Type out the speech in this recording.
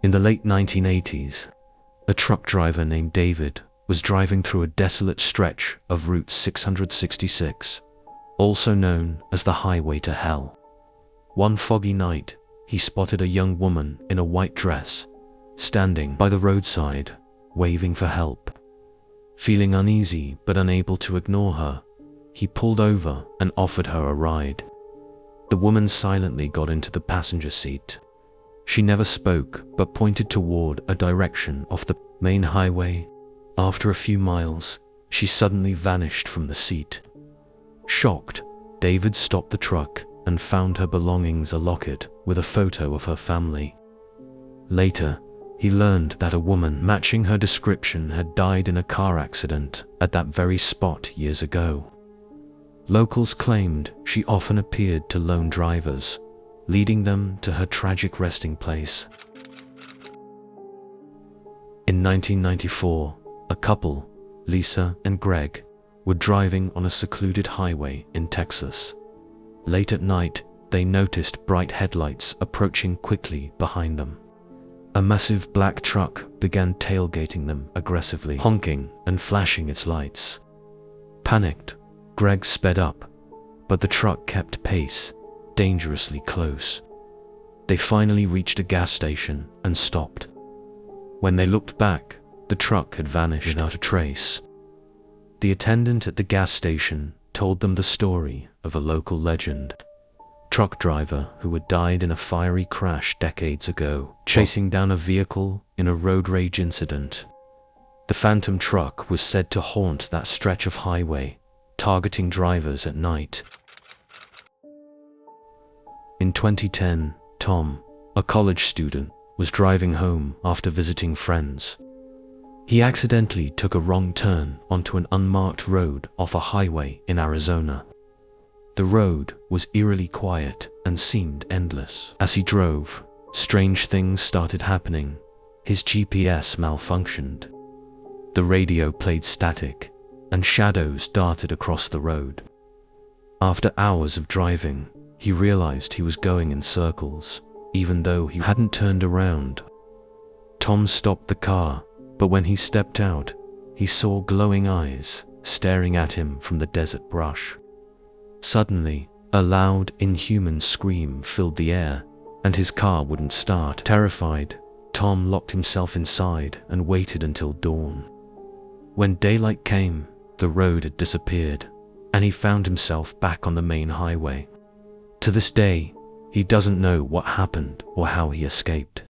In the late 1980s, a truck driver named David was driving through a desolate stretch of Route 666, also known as the Highway to Hell. One foggy night, he spotted a young woman in a white dress, standing by the roadside, waving for help. Feeling uneasy but unable to ignore her, he pulled over and offered her a ride. The woman silently got into the passenger seat. She never spoke but pointed toward a direction off the main highway. After a few miles, she suddenly vanished from the seat. Shocked, David stopped the truck and found her belongings, a locket with a photo of her family. Later, he learned that a woman matching her description had died in a car accident at that very spot years ago. Locals claimed she often appeared to lone drivers, leading them to her tragic resting place. In 1994, a couple, Lisa and Greg, were driving on a secluded highway in Texas. Late at night, they noticed bright headlights approaching quickly behind them. A massive black truck began tailgating them aggressively, honking and flashing its lights. Panicked, Greg sped up, but the truck kept pace, dangerously close. They finally reached a gas station and stopped. When they looked back, the truck had vanished without a trace. The attendant at the gas station told them the story of a local legend. Truck driver who had died in a fiery crash decades ago, chasing down a vehicle in a road rage incident. The phantom truck was said to haunt that stretch of highway, targeting drivers at night. In 2010, Tom, a college student, was driving home after visiting friends. He accidentally took a wrong turn onto an unmarked road off a highway in Arizona. The road was eerily quiet and seemed endless. As he drove, strange things started happening. His GPS malfunctioned. The radio played static, and shadows darted across the road. After hours of driving, he realized he was going in circles, even though he hadn't turned around. Tom stopped the car, but when he stepped out, he saw glowing eyes staring at him from the desert brush. Suddenly, a loud, inhuman scream filled the air, and his car wouldn't start. Terrified, Tom locked himself inside and waited until dawn. When daylight came, the road had disappeared, and he found himself back on the main highway. To this day, he doesn't know what happened or how he escaped.